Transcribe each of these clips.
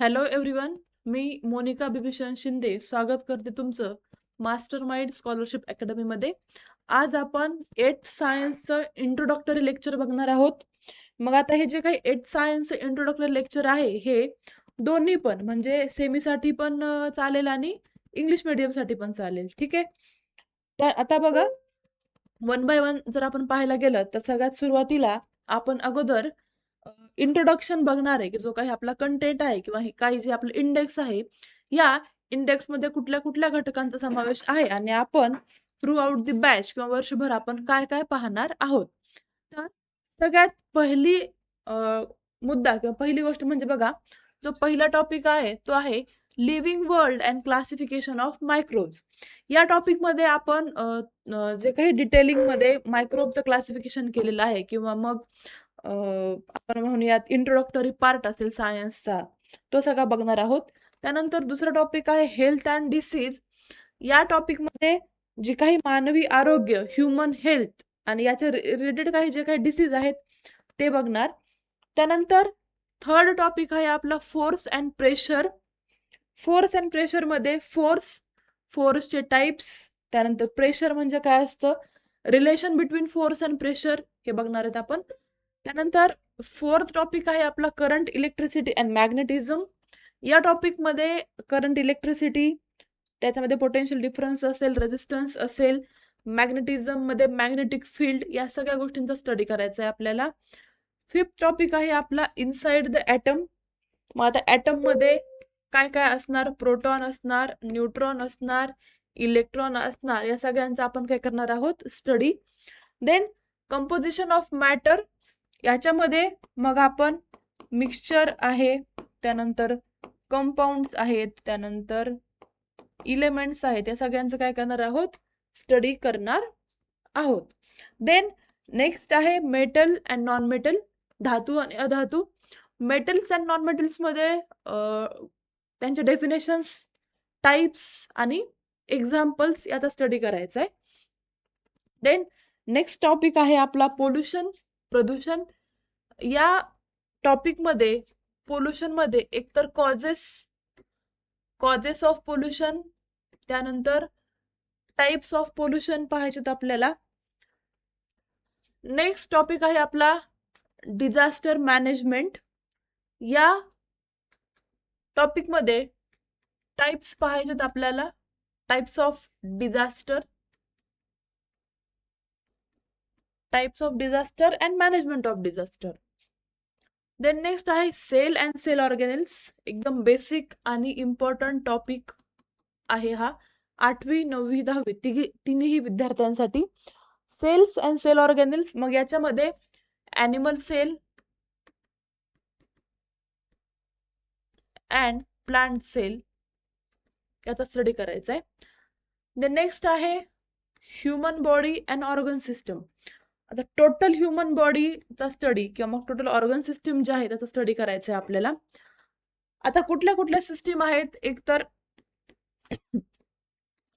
Hello everyone. मी मोनिका बिभीषण शिंदे स्वागत करते तुमचं मास्टर माइंड स्कॉलरशिप अकॅडमीमध्ये. आज आपण 8th सायन्सचं इंट्रोडक्टरी लेक्चर बघणार आहोत. मग आता हे जे काही 8th सायन्सचं इंट्रोडक्टरी लेक्चर आहे हे दोन्ही पण म्हणजे सेमीसाठी पण चालेल आणि इंग्लिश मीडियमसाठी पण चालेल. ठीक आहे. तर आता बघा, वन बाय वन जर आपण पाहायला गेलं तर सगळ्यात सुरुवातीला आपण अगोदर इंट्रोडक्शन बघणार आहे की जो काही आपला कंटेंट आहे किंवा हे काही जे आपलं इंडेक्स आहे, या इंडेक्समध्ये कुठल्या कुठल्या घटकांचा समावेश आहे आणि आपण थ्रू आउट द बॅच किंवा वर्षभर आपण काय काय पाहणार आहोत. तर सगळ्यात पहिली अ, मुद्दा किंवा पहिली गोष्ट म्हणजे बघा, जो पहिला टॉपिक आहे तो आहे living world and classification of microbes. या टॉपिकमध्ये आपण जे काही डिटेलिंगमध्ये मायक्रोबचं क्लासिफिकेशन केलेलं आहे किंवा मग आपण म्हणूयात इंट्रोडक्टरी पार्ट असेल सायन्सचा, तो सगळा बघणार आहोत. त्यानंतर दुसरा टॉपिक आहे हेल्थ अँड डिसीज. या टॉपिकमध्ये जे काही मानवी आरोग्य, ह्युमन हेल्थ आणि याच्या रिलेटेड काही जे काही डिसीज आहेत ते बघणार. त्यानंतर थर्ड टॉपिक आहे आपला force and pressure. Force and प्रेशरमध्ये फोर्सचे टाइप्स, त्यानंतर प्रेशर म्हणजे काय असतं, relation between force and pressure हे बघणार आहेत आपण. त्यानंतर फोर्थ टॉपिक आहे आपला करंट, इलेक्ट्रिसिटी अँड मॅग्नेटिझम. या टॉपिकमध्ये करंट, इलेक्ट्रिसिटी, त्याच्यामध्ये पोटेन्शियल डिफरन्स असेल, रेजिस्टन्स असेल, मॅग्नेटिझम मध्ये मॅग्नेटिक फील्ड, या सगळ्या गोष्टींचा स्टडी करायचा आहे आपल्याला. फिफ्थ टॉपिक आहे आपला इनसाइड द ॲटम. मग आता ॲटम मध्ये काय काय असणार, प्रोटॉन असणार, न्यूट्रॉन असणार, इलेक्ट्रॉन असणार, या सगळ्यांचा आपण काय करणार आहोत, study. Then composition of matter. याच्यामध्ये मग आपण मिक्सचर आहे, त्यानंतर कंपाऊंड्स आहेत, त्यानंतर इलेमेंट्स आहेत, या सगळ्यांचं काय करणार आहोत, स्टडी करणार आहोत. देन नेक्स्ट आहे मेटल अँड नॉन मेटल, धातू आणि अधातू. मेटल्स अँड नॉन मेटल्स मध्ये त्यांचे डेफिनेशन्स, टाइप्स आणि एक्झाम्पल्स याचा स्टडी करायचा आहे. देन नेक्स्ट टॉपिक आहे आपला पोल्युशन, प्रदूषण. या टॉपिकमध्ये पोल्युशनमध्ये एकतर कॉजेस ऑफ पोल्युशन, त्यानंतर टाइप्स ऑफ पोल्युशन पाहायचेत आपल्याला. नेक्स्ट टॉपिक आहे आपला डिझास्टर मॅनेजमेंट. या टॉपिकमध्ये टाइप्स पाहायचेत आपल्याला, types of disaster and management of disaster. Then next आहे सेल अँड सेल ऑर्गॅनिल्स. एकदम बेसिक आणि इम्पॉर्टंट टॉपिक आहे हा, 8वी 9वी 10वी तिन्ही विद्यार्थ्यांसाठी. सेल्स अँड सेल ऑर्गॅनिल्स, मग याच्यामध्ये animal cell and plant cell याचा स्टडी करायचा आहे. देन नेक्स्ट आहे human body and organ system. आता टोटल ह्युमन बॉडीचा स्टडी किंवा मग टोटल ऑर्गन सिस्टीम जे आहे त्याचा स्टडी करायचा आहे आपल्याला. आता कुठल्या कुठल्या सिस्टीम आहेत, एक तर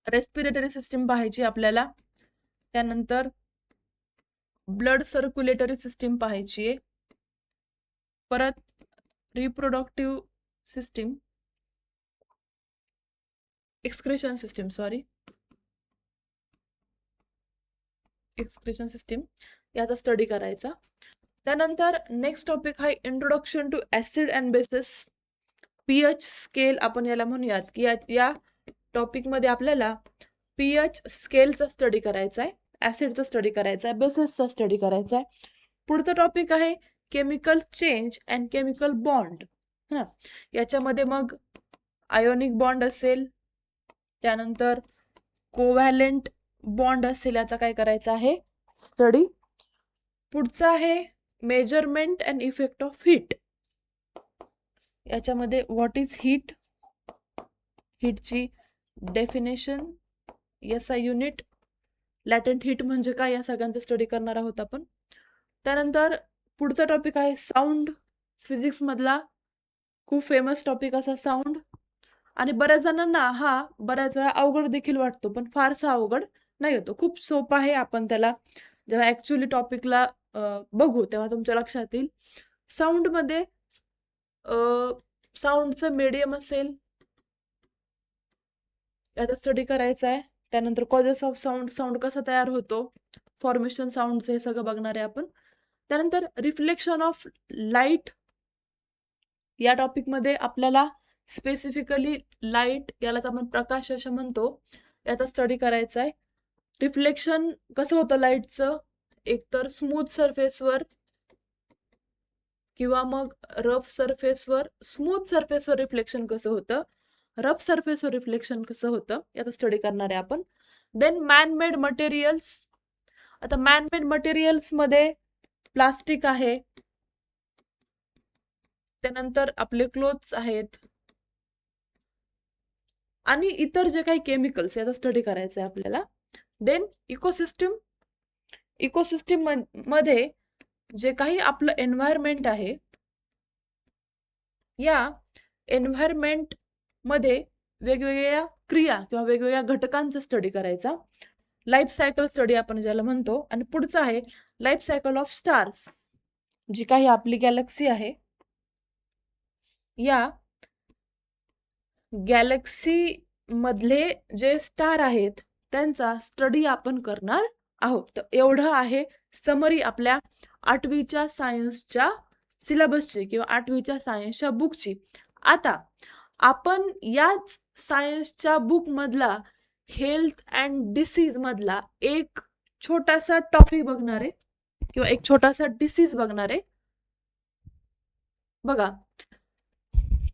रेस्पिरेटरी सिस्टीम पाहायची आपल्याला, त्यानंतर ब्लड सर्क्युलेटरी सिस्टीम पाहायची आहे, परत रिप्रोडक्टिव्ह सिस्टीम, एक्सक्रेशन सिस्टीम याचा स्टडी करायचा. त्यानंतर नेक्स्ट टॉपिक आहे introduction to acid and bases. PH scale आपण याला म्हणूयात की या टॉपिकमध्ये आपल्याला पीएच स्केलचा स्टडी करायचा आहे, ऍसिडचा स्टडी करायचा आहे, बेसिसचा स्टडी करायचा आहे. पुढचा टॉपिक आहे chemical change and chemical bond. याच्यामध्ये मग आयोनिक बॉन्ड असेल, त्यानंतर कोव्हॅलेंट बॉन्ड असेल, याचा काय करायचा आहे, स्टडी. पुढचा आहे measurement and effect of heat. याच्यामध्ये व्हॉट इज हीट, हीटची definition, SI unit, latent heat म्हणजे काय, या सगळ्यांचा स्टडी करणार आहोत आपण. त्यानंतर पुढचा टॉपिक आहे साऊंड. फिजिक्स मधला खूप फेमस टॉपिक असा साऊंड, आणि बऱ्याच जणांना हा बऱ्याच वेळा अवघड देखील वाटतो, पण फारसा अवघड नाही होतो, खूप सोपा आहे. आपण त्याला जेव्हा ऍक्च्युअली टॉपिकला बघू तेव्हा तुमच्या लक्षात येईल. साऊंड मध्ये साऊंडचं मीडियम असेल याचा स्टडी करायचा आहे. त्यानंतर कॉजेस ऑफ साऊंड, साऊंड कसा तयार होतो, फॉर्मेशन साऊंडचं हे सगळं बघणार आहे आपण. त्यानंतर रिफ्लेक्शन ऑफ लाईट या टॉपिकमध्ये आपल्याला स्पेसिफिकली लाईट, यालाच आपण प्रकाश असं म्हणतो, याचा स्टडी करायचा आहे. रिफ्लेक्शन कसं होतं लाईटचं, एकतर स्मूथ सरफेसवर किंवा मग रफ सरफेसवर. स्मूथ सरफेसवर रिफ्लेक्शन कसं होतं, रफ सरफेसवर रिफ्लेक्शन कसं होतं, याचा स्टडी करणार आहे आपण. Then manmade materials. आता मॅनमेड मटेरियल्स मध्ये प्लास्टिक आहे, त्यानंतर आपले क्लोथ्स आहेत आणि इतर जे काही केमिकल्स, याचा स्टडी करायचा आहे आपल्याला. Then ecosystem. इकोसिस्टम मध्ये जे काही आपलं एन्व्हायरमेंट आहे, या एन्व्हायरमेंट मध्ये वेगवेगळ्या क्रिया किंवा वेगवेगळ्या घटकांचा स्टडी करायचा. लाईफ सायकल स्टडी आपण ज्याला म्हणतो. आणि पुढचं आहे लाईफ सायकल ऑफ स्टार्स. जी काही आपली गॅलेक्सी आहे, या गॅलेक्सी मधले जे स्टार आहेत त्यांचा स्टडी आपण करणार आहोत. तर एवढं आहे समरी आपल्या 8वीच्या सायन्सच्या सिलेबसची किंवा 8वीच्या सायन्सच्या बुकची. आता आपण याच सायन्सच्या बुक मधला हेल्थ अँड डिसीज मधला एक छोटासा टॉपिक बघणार आहे किंवा एक छोटासा डिसीज बघणार आहे. बघा,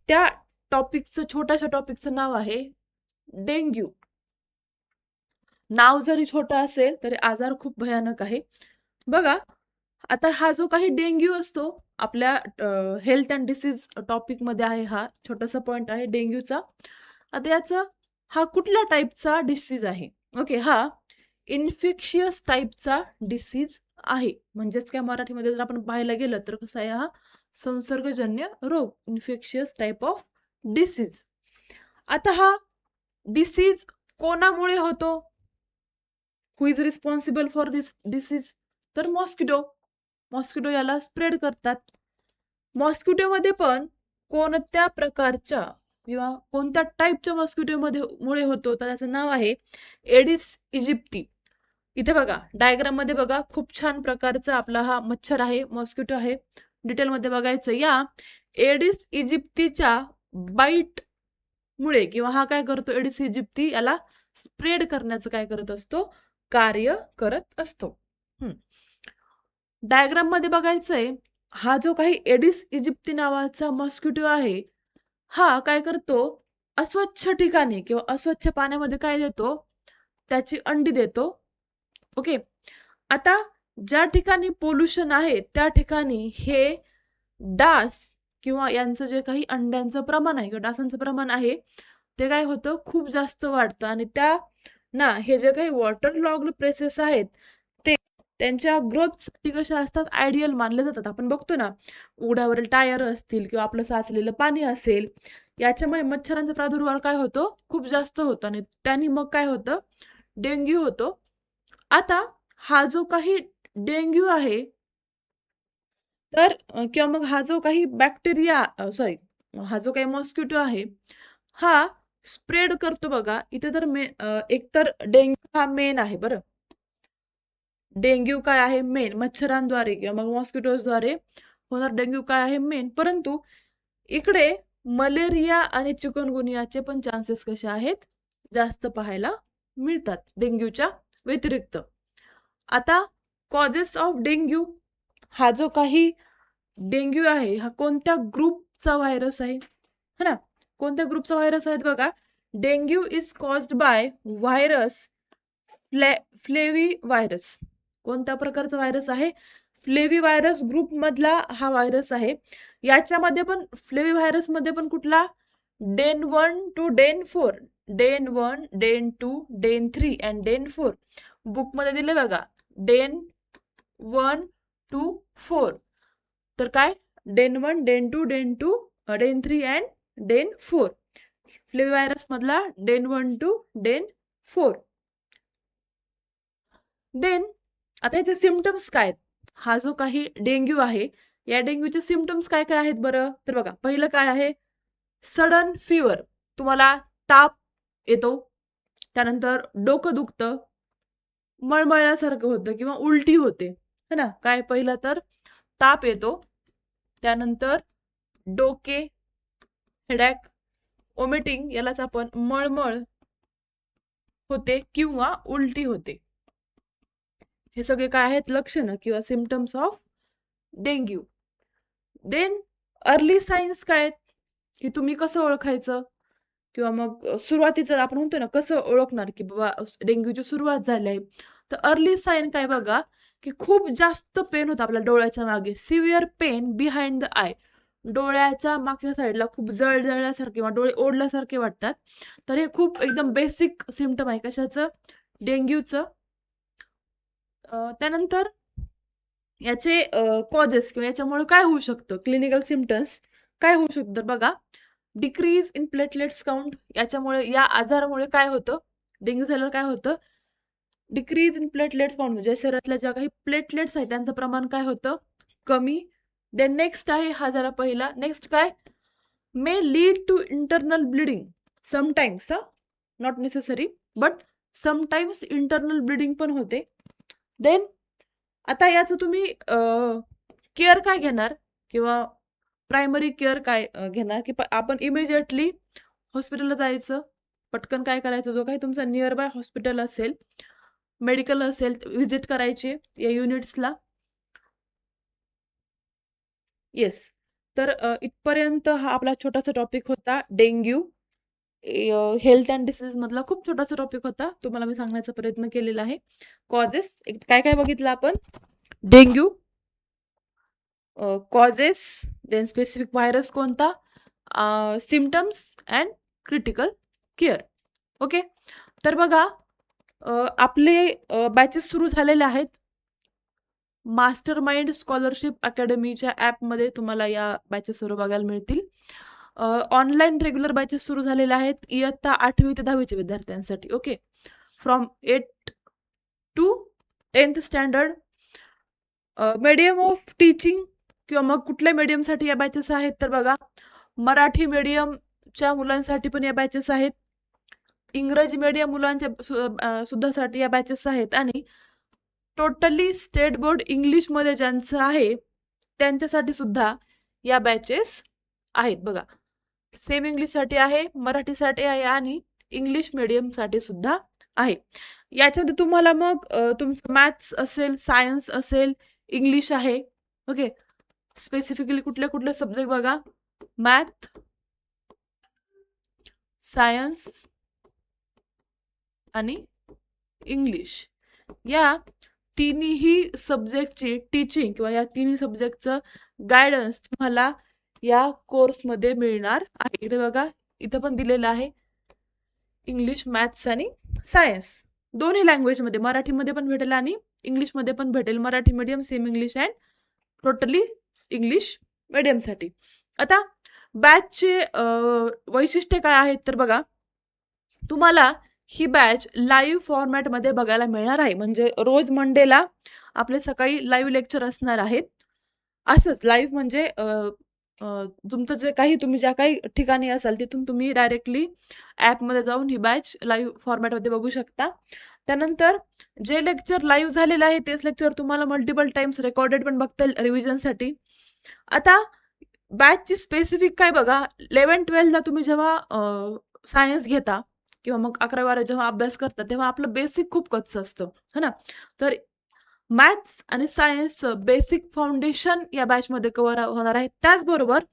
त्या छोट्याशा टॉपिकचं नाव आहे डेंग्यू. नाव जरी छोटं असेल तरी आजार खूप भयानक आहे. बघा, आता हा जो काही डेंग्यू असतो आपल्या हेल्थ अँड डिसीज टॉपिक मध्ये आहे, हा छोटासा पॉइंट आहे डेंग्यूचा. आता याचा हा कुठल्या टाईपचा डिसीज आहे? ओके, हा इन्फेक्शियस टाईपचा डिसीज आहे. म्हणजेच काय मराठीमध्ये जर आपण पाहायला गेलं तर कसा आहे, हा संसर्गजन्य रोग, इन्फेक्शियस टाईप ऑफ डिसीज. आता हा डिसीज कोणामुळे होतो? Who is responsible for this disease? तर मॉस्किटो. मॉस्किटो याला स्प्रेड करतात. मॉस्किटोमध्ये पण कोणत्या प्रकारच्या किंवा कोणत्या टाईपच्या मुळे होतो, तर त्याचं नाव आहे एडिस इजिप्ती. इथे बघा डायग्राम मध्ये बघा, खूप छान प्रकारचा आपला हा मच्छर आहे, मॉस्किटो आहे. डिटेलमध्ये बघायचं, या एडिस इजिप्तीच्या बाईट मुळे किंवा हा काय करतो, एडिस इजिप्ती याला स्प्रेड करण्याचं काय करत असतो, कार्य करत असतो. डायग्राम मध्ये बघायचंय, हा जो काही एडिस इजिप्ती नावाचा मॉस्किटो आहे, हा काय करतो, अस्वच्छ ठिकाणी किंवा अस्वच्छ पाण्यामध्ये काय देतो, त्याची अंडी देतो. ओके, आता ज्या ठिकाणी पोल्युशन आहे त्या ठिकाणी हे डास किंवा यांचं जे काही अंड्यांचं प्रमाण आहे किंवा डासांचं प्रमाण आहे ते काय होतं, खूप जास्त वाढतं. आणि त्या ना हे जे काही वॉटर लॉग्ड प्लेसेस आहेत ते त्यांच्या ग्रोथसाठी कशा असतात, आयडियल मानले जातात. आपण बघतो ना, उघड्यावरील टायर असतील किंवा आपलं साचलेलं पाणी असेल, याच्यामुळे मच्छरांचा प्रादुर्भाव काय होतो, खूप जास्त होतो आणि त्यांनी मग काय होतं, डेंग्यू होतो. आता हा जो काही डेंग्यू आहे तर किंवा मग हा जो काही बॅक्टेरिया हा जो काही मॉस्किटो आहे, हा स्प्रेड करतो. बघा इथे तर एकतर डेंग्यू हा मेन आहे. बरं, डेंग्यू काय आहे, मेन मच्छरांद्वारे किंवा मग मॉस्किटोजद्वारे होणार डेंग्यू काय आहे, मेन. परंतु इकडे मलेरिया आणि चिकनगुनियाचे पण चान्सेस कसे आहेत, जास्त पाहायला मिळतात डेंग्यूच्या व्यतिरिक्त. आता कॉजेस ऑफ डेंग्यू, हा जो काही डेंग्यू आहे हा कोणत्या ग्रुपचा व्हायरस आहे, है ना, कोणत्या ग्रुपचा व्हायरस आहे? बघा, dengue is caused by virus flavi virus. कोणत्या प्रकारचा व्हायरस आहे? फ्लेवी व्हायरस ग्रुप मधला हा व्हायरस आहे. याच्यामध्ये पण फ्लेवी व्हायरस मध्ये पण कुठला, DEN 1 to DEN 4, DEN 1, DEN 2, DEN 3 and DEN 4 book मध्ये दिले बघा, डेन 1 to 4. तर काय, DEN 1, DEN 2, DEN 2, DEN 3 and DEN 4. Flavivirus मधला डेन 1 to डेन 4. देन आता याचे सिम्पटम्स काय आहेत? हा जो काही डेंग्यू आहे या डेंग्यूचे सिम्पटम्स काय काय आहेत बरं? तर बघा, पहिलं काय आहे, सडन फीवर, तुम्हाला ताप येतो, त्यानंतर डोकं दुखतं, मळमळल्यासारखं होतं किंवा उलटी होते, है ना. काय पहिलं तर ताप येतो, त्यानंतर डोके, हेडॅक, ओमिटिंग, यालाच आपण मळमळ होते किंवा उलटी होते. हे सगळे काय आहेत लक्षणं किंवा symptoms of dengue. Then early signs काय आहेत, की तुम्ही कसं ओळखायचं किंवा मग सुरुवातीचं आपण म्हणतो ना कसं ओळखणार की बाबा डेंग्यूची सुरुवात झाली आहे. तर अर्ली साईन काय बघा, की खूप जास्त पेन होतं आपल्या डोळ्याच्या मागे, severe pain behind the eye, डोळ्याच्या मागच्या साईडला खूप जळजळल्यासारखे किंवा डोळे ओढल्यासारखे वाटतात. तर हे खूप एकदम बेसिक सिम्पटम आहे कशाचं, डेंग्यूचं. त्यानंतर याचे कॉजेस किंवा याच्यामुळे काय होऊ शकतं, क्लिनिकल सिम्पटम्स काय होऊ शकतं तर बघा, डिक्रीज इन प्लेटलेट्स काउंट, याच्यामुळे या आजारामुळे काय होतं, डेंग्यू झाल्यावर काय होतं, डिक्रीज इन प्लेटलेट्स काउंट, म्हणजे शरीरातल्या ज्या काही प्लेटलेट्स आहेत त्यांचं प्रमाण काय होतं, कमी. देन नेक्स्ट आहे हा जरा पहिला, नेक्स्ट काय, may lead to internal bleeding sometimes, not necessary but sometimes internal bleeding पण होते. देन आता याचं तुम्ही केअर काय घेणार किंवा प्रायमरी केअर काय घेणार, की आपण इमिजिएटली हॉस्पिटलला जायचं, पटकन काय करायचं, जो काही तुमचा नियर बाय हॉस्पिटल असेल, मेडिकल असेल, व्हिजिट करायचे या युनिट्सला. येस, तर इथपर्यंत हा आपला छोटासा टॉपिक होता डेंग्यू, हेल्थ अँड डिसीज मधला खूप छोटासा टॉपिक होता, तुम्हाला मी सांगण्याचा प्रयत्न केलेला आहे. कॉजेस काय काय बघितलं आपण, dengue causes, then specific virus कोणता, symptoms and critical care. Okay, तर बघा आपले बॅचेस सुरू झालेले आहेत. मास्टर माइंड स्कॉलरशिप अकॅडमीच्या ॲपमध्ये तुम्हाला या बॅचेस सर्व बघायला मिळतील. ऑनलाईन रेग्युलर बॅचेस सुरू झालेले आहेत इयत्ता 8वी ते 10वीच्या विद्यार्थ्यांसाठी. Okay, from 8 to 10th standard. Medium of teaching किंवा मग कुठल्या मीडियमसाठी या बॅचेस आहेत तर बघा, मराठी मीडियमच्या मुलांसाठी पण या बॅचेस आहेत, इंग्रजी मीडियम मुलांच्या सुद्धासाठी या बॅचेस आहेत, आणि टोटली स्टेट बोर्ड इंग्लिशमध्ये ज्यांचं आहे त्यांच्यासाठी सुद्धा या बॅचेस आहेत. बघा, सेम इंग्लिशसाठी आहे, मराठीसाठी आहे आणि इंग्लिश मीडियमसाठी सुद्धा आहे. याच्यामध्ये तुम्हाला मग तुमचं मॅथ्स असेल, सायन्स असेल, इंग्लिश आहे. ओके, स्पेसिफिकली कुठले कुठले सब्जेक्ट बघा, मॅथ, सायन्स आणि इंग्लिश, या तिन्ही सब्जेक्टची टीचिंग किंवा या तिन्ही सब्जेक्टचं गायडन्स तुम्हाला या कोर्समध्ये मिळणार आहे. इथे बघा, इथं पण दिलेलं आहे इंग्लिश, मॅथ्स आणि सायन्स दोन्ही लँग्वेजमध्ये, मराठीमध्ये पण भेटेल आणि इंग्लिशमध्ये पण भेटेल. Marathi medium, same English and totally English मीडियमसाठी. आता बॅचचे वैशिष्ट्य काय आहेत तर बघा, तुम्हाला ही बॅच लाईव्ह फॉर्मॅटमध्ये बघायला मिळणार आहे. म्हणजे रोज मंडेला आपले सकाळी लाईव्ह लेक्चर असणार आहेत. असंच लाईव्ह म्हणजे तुमचं जे काही तुम्ही ज्या काही ठिकाणी असाल तिथून तुम्ही डायरेक्टली ॲपमध्ये जाऊन ही बॅच लाईव्ह फॉर्मॅटमध्ये बघू शकता. त्यानंतर जे लेक्चर लाईव्ह झालेलं आहे तेच लेक्चर तुम्हाला मल्टिपल टाइम्स रेकॉर्डेड पण बघता येईल रिव्हिजनसाठी. आता बॅचची स्पेसिफिक काय बघा, 11-12ला तुम्ही जेव्हा सायन्स घेता किंवा मग 11-12 जेव्हा अभ्यास करता तेव्हा आपलं बेसिक खूप कच्चं असतं, है ना. तर मॅथ्स आणि सायन्सचं बेसिक फाउंडेशन या बॅचमध्ये कव्हर होणार आहे. त्याचबरोबर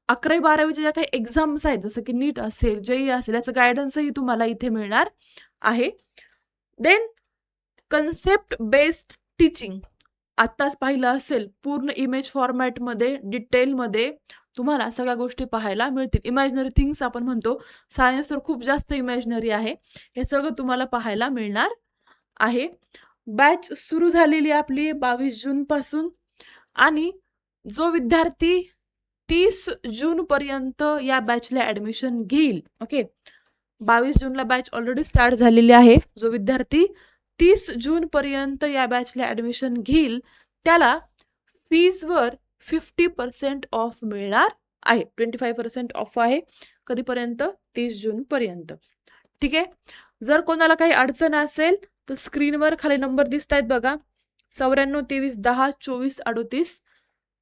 11वी-12वीच्या ज्या काही एक्झाम्स आहेत, जसं की नीट असेल, जेई असेल, याचं गायडन्सही तुम्हाला इथे मिळणार आहे. देन कन्सेप्ट बेस्ड टीचिंग, आत्ताच पाहिलं असेल, पूर्ण इमेज फॉर्मॅटमध्ये डिटेलमध्ये तुम्हाला सगळ्या गोष्टी पाहायला मिळतील. इमॅजिनरी थिंग्स आपण म्हणतो, सायन्स तर खूप जास्त इमॅजिनरी आहे, हे सगळं तुम्हाला पाहायला मिळणार आहे. बॅच सुरू झालेली आपली 22 जून पासून, आणि जो विद्यार्थी 30 जून पर्यंत या बॅचला ऍडमिशन घेईल, ओके, 22 जूनला बॅच ऑलरेडी स्टार्ट झालेली आहे, जो विद्यार्थी 30 जून पर्यंत या बॅचला ऍडमिशन घेईल त्याला फीजवर 50% ऑफ मिळणार आहे. 25% ऑफ आहे. कधीपर्यंत? 30 जून पर्यंत. ठीक आहे. जर कोणाला काही अडचण असेल तर स्क्रीनवर खाली नंबर दिसत आहेत बघा, 94 23 10 24 38.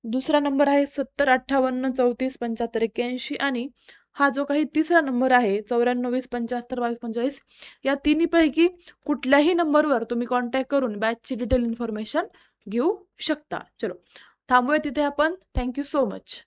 दुसरा नंबर आहे 70 58 34 75 81. आणि हा जो काही तिसरा नंबर आहे 94 20 75 22 45, या तिन्हीपैकी कुठल्याही नंबरवर तुम्ही कॉन्टॅक्ट करून बॅचची डिटेल इन्फॉर्मेशन घेऊ शकता. चलो थांबूया तिथे आपण. Thank you so much.